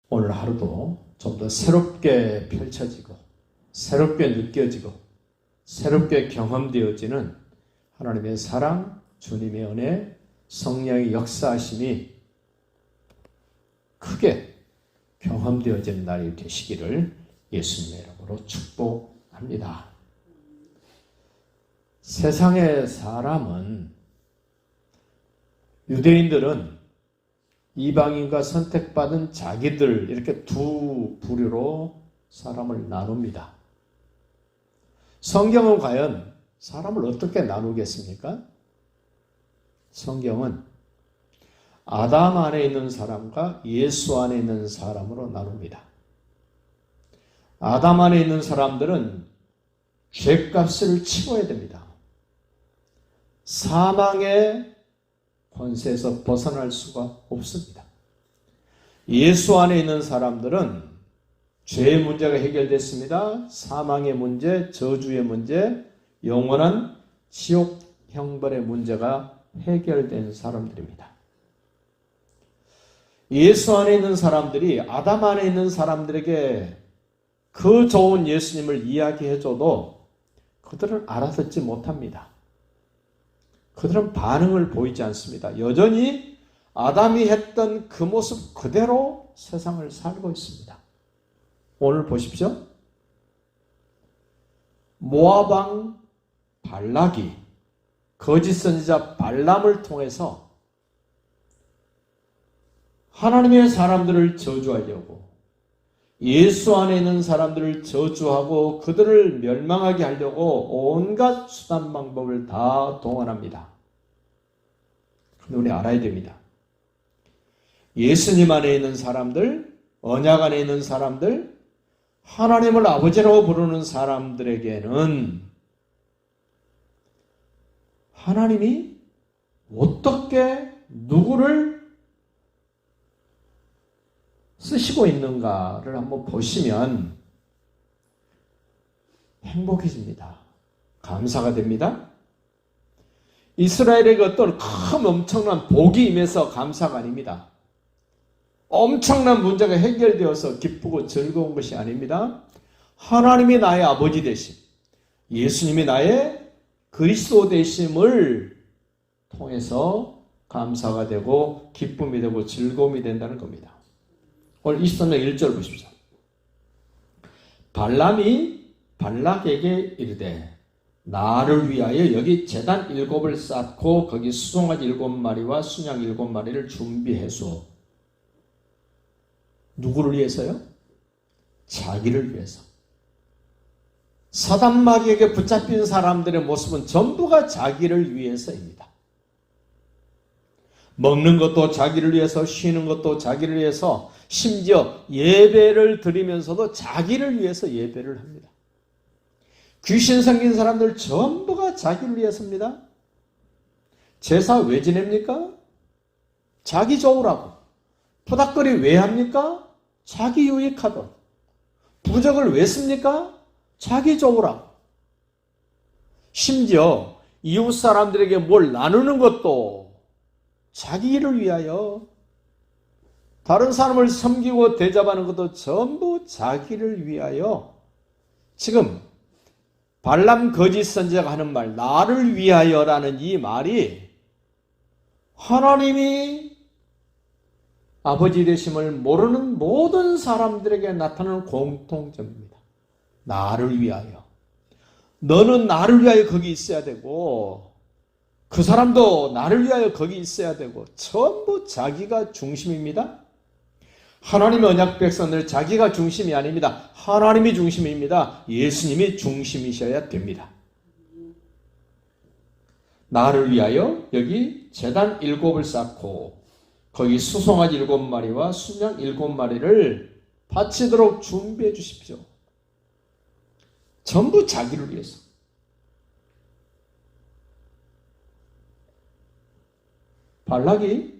오늘 하루도 좀 더 새롭게 펼쳐지고 새롭게 느껴지고 새롭게 경험되어지는 하나님의 사랑, 주님의 은혜, 성령의 역사하심이 크게 경험되어지는 날이 되시기를 예수님의 이름으로 축복합니다. 세상의 사람은, 유대인들은 이방인과 선택받은 자기들, 이렇게 두 부류로 사람을 나눕니다. 성경은 과연 사람을 어떻게 나누겠습니까? 성경은 아담 안에 있는 사람과 예수 안에 있는 사람으로 나눕니다. 아담 안에 있는 사람들은 죄값을 치러야 됩니다. 사망의 권세에서 벗어날 수가 없습니다. 예수 안에 있는 사람들은 죄의 문제가 해결됐습니다. 사망의 문제, 저주의 문제, 영원한 지옥 형벌의 문제가 해결된 사람들입니다. 예수 안에 있는 사람들이 아담 안에 있는 사람들에게 그 좋은 예수님을 이야기해줘도 그들은 알아듣지 못합니다. 그들은 반응을 보이지 않습니다. 여전히 아담이 했던 그 모습 그대로 세상을 살고 있습니다. 오늘 보십시오. 모압 왕 발락이 거짓 선지자 발람을 통해서 하나님의 사람들을 저주하려고, 예수 안에 있는 사람들을 저주하고 그들을 멸망하게 하려고 온갖 수단 방법을 다 동원합니다. 그런데 우리 알아야 됩니다. 예수님 안에 있는 사람들, 언약 안에 있는 사람들, 하나님을 아버지라고 부르는 사람들에게는 하나님이 어떻게 누구를 쓰시고 있는가를 한번 보시면 행복해집니다. 감사가 됩니다. 이스라엘에게 어떤 큰 엄청난 복이 임해서 감사가 아닙니다. 엄청난 문제가 해결되어서 기쁘고 즐거운 것이 아닙니다. 하나님이 나의 아버지 되심, 예수님이 나의 그리스도 되심을 통해서 감사가 되고 기쁨이 되고 즐거움이 된다는 겁니다. 오늘 23장 1절 보십시오. 발람이 발락에게 이르되 나를 위하여 여기 제단 7을 쌓고 거기 수송아지 7마리와 순양 7마리를 준비해서. 누구를 위해서요? 자기를 위해서. 사단마귀에게 붙잡힌 사람들의 모습은 전부가 자기를 위해서입니다. 먹는 것도 자기를 위해서, 쉬는 것도 자기를 위해서, 심지어 예배를 드리면서도 자기를 위해서 예배를 합니다. 귀신 생긴 사람들 전부가 자기를 위해서입니다. 제사 왜 지냅니까? 자기 좋으라고. 푸닥거리 왜 합니까? 자기 유익하도록. 부적을 왜 씁니까? 자기 좋으라고. 심지어 이웃 사람들에게 뭘 나누는 것도 자기를 위하여, 다른 사람을 섬기고 대접하는 것도 전부 자기를 위하여. 지금 발람 거짓 선지자가 하는 말, 나를 위하여라는 이 말이 하나님이 아버지 되심을 모르는 모든 사람들에게 나타나는 공통점입니다. 나를 위하여. 너는 나를 위하여 거기 있어야 되고, 그 사람도 나를 위하여 거기 있어야 되고, 전부 자기가 중심입니다. 하나님의 언약 백성들 자기가 중심이 아닙니다. 하나님이 중심입니다. 예수님이 중심이셔야 됩니다. 나를 위하여 여기 제단 7을 쌓고 거기 수송아지 7마리와 순양 7마리를 바치도록 준비해 주십시오. 전부 자기를 위해서. 발락이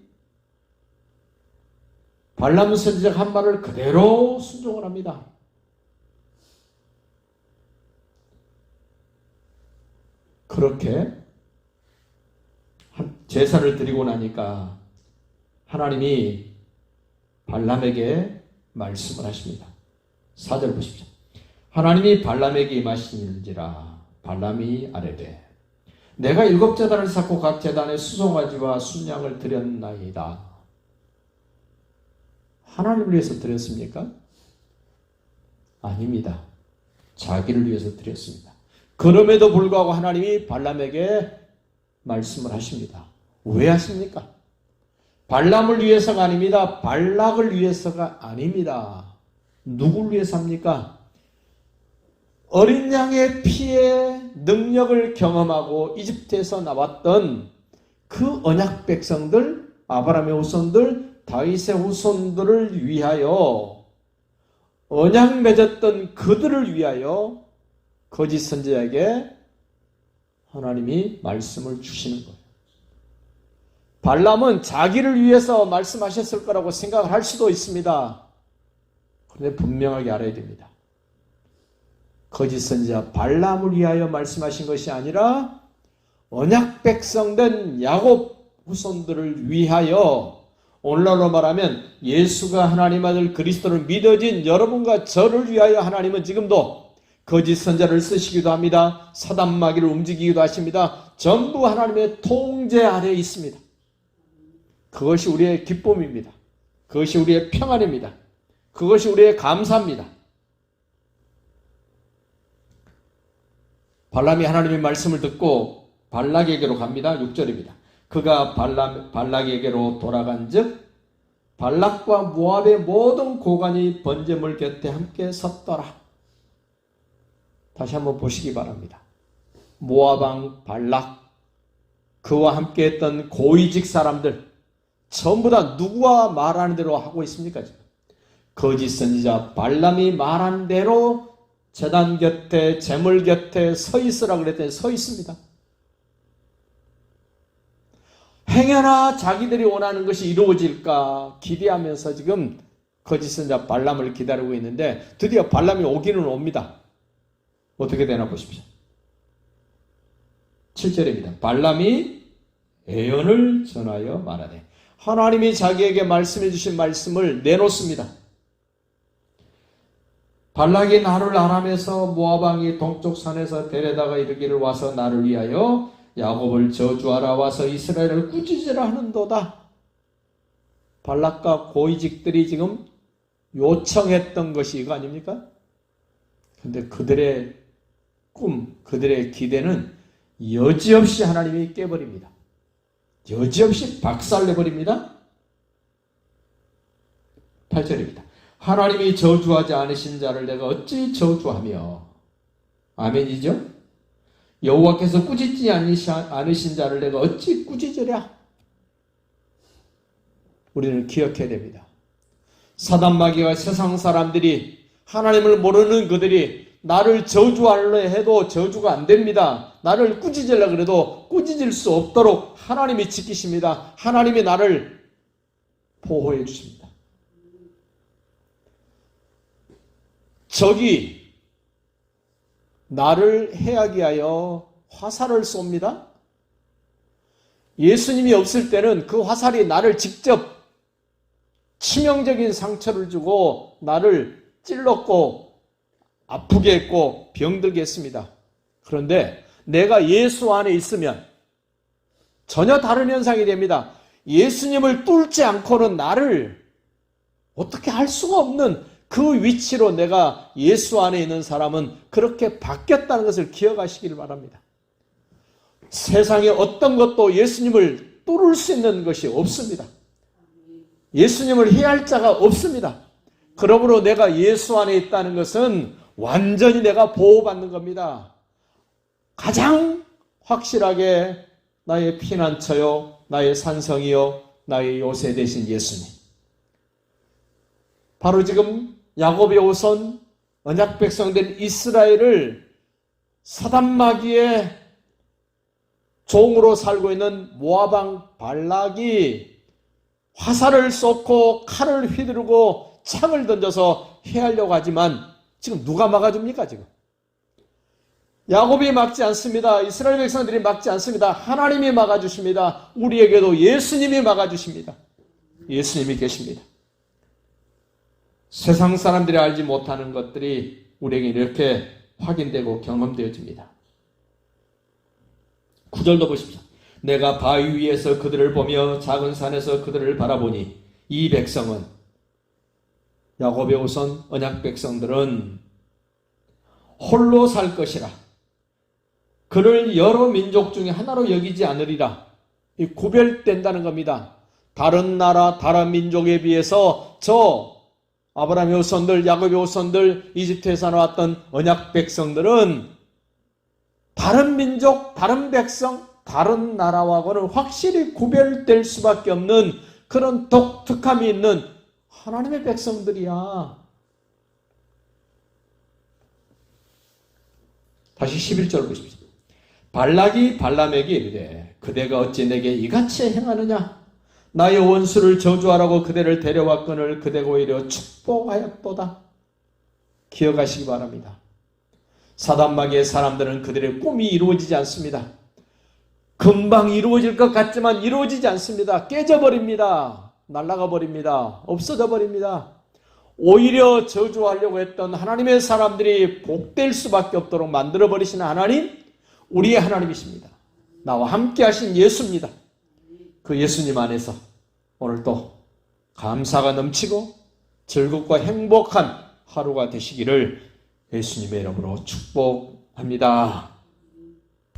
발람 선지자가 한 말을 그대로 순종을 합니다. 그렇게 제사를 드리고 나니까 하나님이 발람에게 말씀을 하십니다. 4절 보십시오. 하나님이 발람에게 임하시니라. 발람이 아뢰되 내가 7 제단을 쌓고 각 제단에 수송아지와 순양을 드렸나이다. 하나님을 위해서 드렸습니까? 아닙니다. 자기를 위해서 드렸습니다. 그럼에도 불구하고 하나님이 발람에게 말씀을 하십니다. 왜 하십니까? 발람을 위해서가 아닙니다. 발락을 위해서가 아닙니다. 누굴 위해서 합니까? 어린 양의 피의 능력을 경험하고 이집트에서 나왔던 그 언약 백성들, 아브라함의 후손들, 다윗의 후손들을 위하여 언약 맺었던 그들을 위하여 거짓 선지자에게 하나님이 말씀을 주시는 거예요. 발람은 자기를 위해서 말씀하셨을 거라고 생각을 할 수도 있습니다. 그런데 분명하게 알아야 됩니다. 거짓 선지자 발람을 위하여 말씀하신 것이 아니라 언약 백성된 야곱 후손들을 위하여, 오늘날로 말하면 예수가 하나님 아들 그리스도를 믿어진 여러분과 저를 위하여 하나님은 지금도 거짓 선지자를 쓰시기도 합니다. 사단 마귀를 움직이기도 하십니다. 전부 하나님의 통제 아래에 있습니다. 그것이 우리의 기쁨입니다. 그것이 우리의 평안입니다. 그것이 우리의 감사입니다. 발람이 하나님의 말씀을 듣고 발락에게로 갑니다. 6절입니다. 그가 발락에게로 돌아간 즉 발락과 모압의 모든 고관이 번제물 곁에 함께 섰더라. 다시 한번 보시기 바랍니다. 모압 왕 발락, 그와 함께 했던 고위직 사람들 전부 다 누구와 말하는 대로 하고 있습니까? 지금 거짓 선지자 발람이 말한 대로 제단 곁에, 제물 곁에 서 있으라 그랬더니 서 있습니다. 행여나 자기들이 원하는 것이 이루어질까 기대하면서 지금 거짓 선지자 발람을 기다리고 있는데 드디어 발람이 오기는 옵니다. 어떻게 되나 보십시오. 7절입니다. 발람이 애언을 전하여 말하되, 하나님이 자기에게 말씀해 주신 말씀을 내놓습니다. 발락이 나를 아람에서 모압 왕이 동쪽 산에서 데려다가 이르기를 와서 나를 위하여 야곱을 저주하라, 와서 이스라엘을 꾸짖으라 하는도다. 발락과 고위직들이 지금 요청했던 것이 이거 아닙니까? 근데 그들의 꿈, 그들의 기대는 여지없이 하나님이 깨버립니다. 여지없이 박살내버립니다. 8절입니다. 하나님이 저주하지 않으신 자를 내가 어찌 저주하며. 아멘이죠? 여호와께서 꾸짖지 않으신 자를 내가 어찌 꾸짖으랴. 우리는 기억해야 됩니다. 사단 마귀와 세상 사람들이, 하나님을 모르는 그들이 나를 저주하려 해도 저주가 안 됩니다. 나를 꾸짖으려고 해도 꾸짖을 수 없도록 하나님이 지키십니다. 하나님이 나를 보호해 주십니다. 적이 나를 해하게 하여 화살을 쏩니다. 예수님이 없을 때는 그 화살이 나를 직접 치명적인 상처를 주고 나를 찔렀고 아프게 했고 병들게 했습니다. 그런데 내가 예수 안에 있으면 전혀 다른 현상이 됩니다. 예수님을 뚫지 않고는 나를 어떻게 할 수가 없는 그 위치로 내가 예수 안에 있는 사람은 그렇게 바뀌었다는 것을 기억하시길 바랍니다. 세상에 어떤 것도 예수님을 뚫을 수 있는 것이 없습니다. 예수님을 해할 자가 없습니다. 그러므로 내가 예수 안에 있다는 것은 완전히 내가 보호받는 겁니다. 가장 확실하게 나의 피난처요, 나의 산성이요, 나의 요새 되신 예수님. 바로 지금 야곱의 후손 언약 백성된 이스라엘을 사단 마귀의 종으로 살고 있는 모압 왕 발락이 화살을 쏟고 칼을 휘두르고 창을 던져서 해하려고 하지만 지금 누가 막아줍니까? 지금 야곱이 막지 않습니다. 이스라엘 백성들이 막지 않습니다. 하나님이 막아주십니다. 우리에게도 예수님이 막아주십니다. 예수님이 계십니다. 세상 사람들이 알지 못하는 것들이 우리에게 이렇게 확인되고 경험되어집니다. 9절도 보십시오. 내가 바위 위에서 그들을 보며 작은 산에서 그들을 바라보니 이 백성은, 야곱의 후손 언약 백성들은 홀로 살 것이라. 그를 여러 민족 중에 하나로 여기지 않으리라. 이 구별된다는 겁니다. 다른 나라, 다른 민족에 비해서 저 아브라함의 후손들, 야곱의 후손들, 이집트에서 나왔던 언약 백성들은 다른 민족, 다른 백성, 다른 나라와는 확실히 구별될 수밖에 없는 그런 독특함이 있는 하나님의 백성들이야. 다시 11절 보십시오. 발락이 발람에게 이르되 그대가 어찌 내게 이같이 행하느냐? 나의 원수를 저주하라고 그대를 데려왔거늘 그대가 오히려 축복하였도다. 기억하시기 바랍니다. 사단마귀의 사람들은 그들의 꿈이 이루어지지 않습니다. 금방 이루어질 것 같지만 이루어지지 않습니다. 깨져버립니다. 날아가 버립니다. 없어져 버립니다. 오히려 저주하려고 했던 하나님의 사람들이 복될 수밖에 없도록 만들어버리시는 하나님, 우리의 하나님이십니다. 나와 함께 하신 예수입니다. 그 예수님 안에서 오늘도 감사가 넘치고 즐겁고 행복한 하루가 되시기를 예수님의 이름으로 축복합니다.